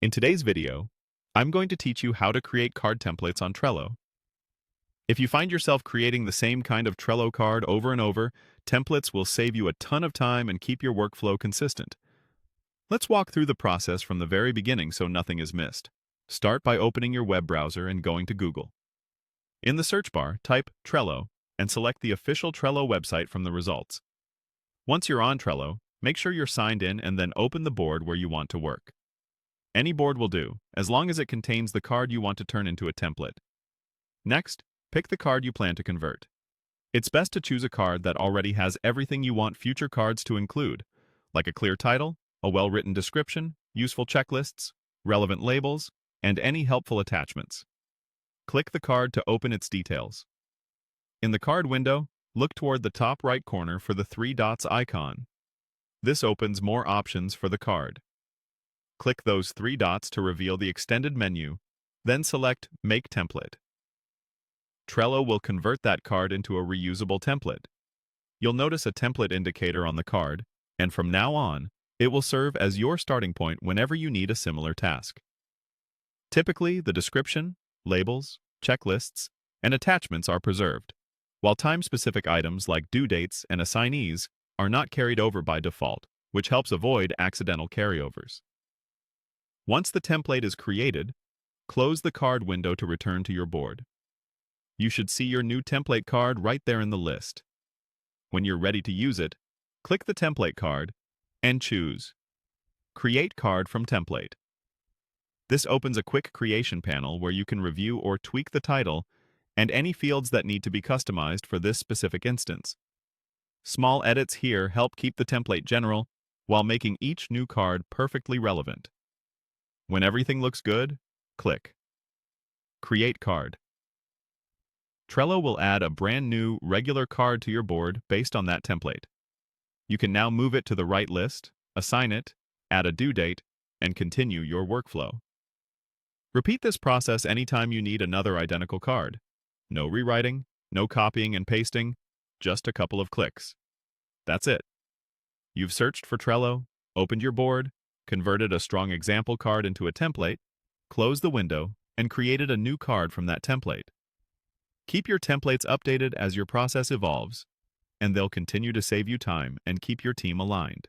In today's video, I'm going to teach you how to create card templates on Trello. If you find yourself creating the same kind of Trello card over and over, templates will save you a ton of time and keep your workflow consistent. Let's walk through the process from the very beginning so nothing is missed. Start by opening your web browser and going to Google. In the search bar, type Trello and select the official Trello website from the results. Once you're on Trello, make sure you're signed in and then open the board where you want to work. Any board will do, as long as it contains the card you want to turn into a template. Next, pick the card you plan to convert. It's best to choose a card that already has everything you want future cards to include, like a clear title, a well-written description, useful checklists, relevant labels, and any helpful attachments. Click the card to open its details. In the card window, look toward the top right corner for the three dots icon. This opens more options for the card. Click those three dots to reveal the extended menu, then select Make Template. Trello will convert that card into a reusable template. You'll notice a template indicator on the card, and from now on, it will serve as your starting point whenever you need a similar task. Typically, the description, labels, checklists, and attachments are preserved, while time-specific items like due dates and assignees are not carried over by default, which helps avoid accidental carryovers. Once the template is created, close the card window to return to your board. You should see your new template card right there in the list. When you're ready to use it, click the template card and choose Create Card from Template. This opens a quick creation panel where you can review or tweak the title and any fields that need to be customized for this specific instance. Small edits here help keep the template general while making each new card perfectly relevant. When everything looks good, click Create Card. Trello will add a brand new regular card to your board based on that template. You can now move it to the right list, assign it, add a due date, and continue your workflow. Repeat this process anytime you need another identical card. No rewriting, no copying and pasting, just a couple of clicks. That's it. You've searched for Trello, opened your board, converted a strong example card into a template, closed the window, and created a new card from that template. Keep your templates updated as your process evolves, and they'll continue to save you time and keep your team aligned.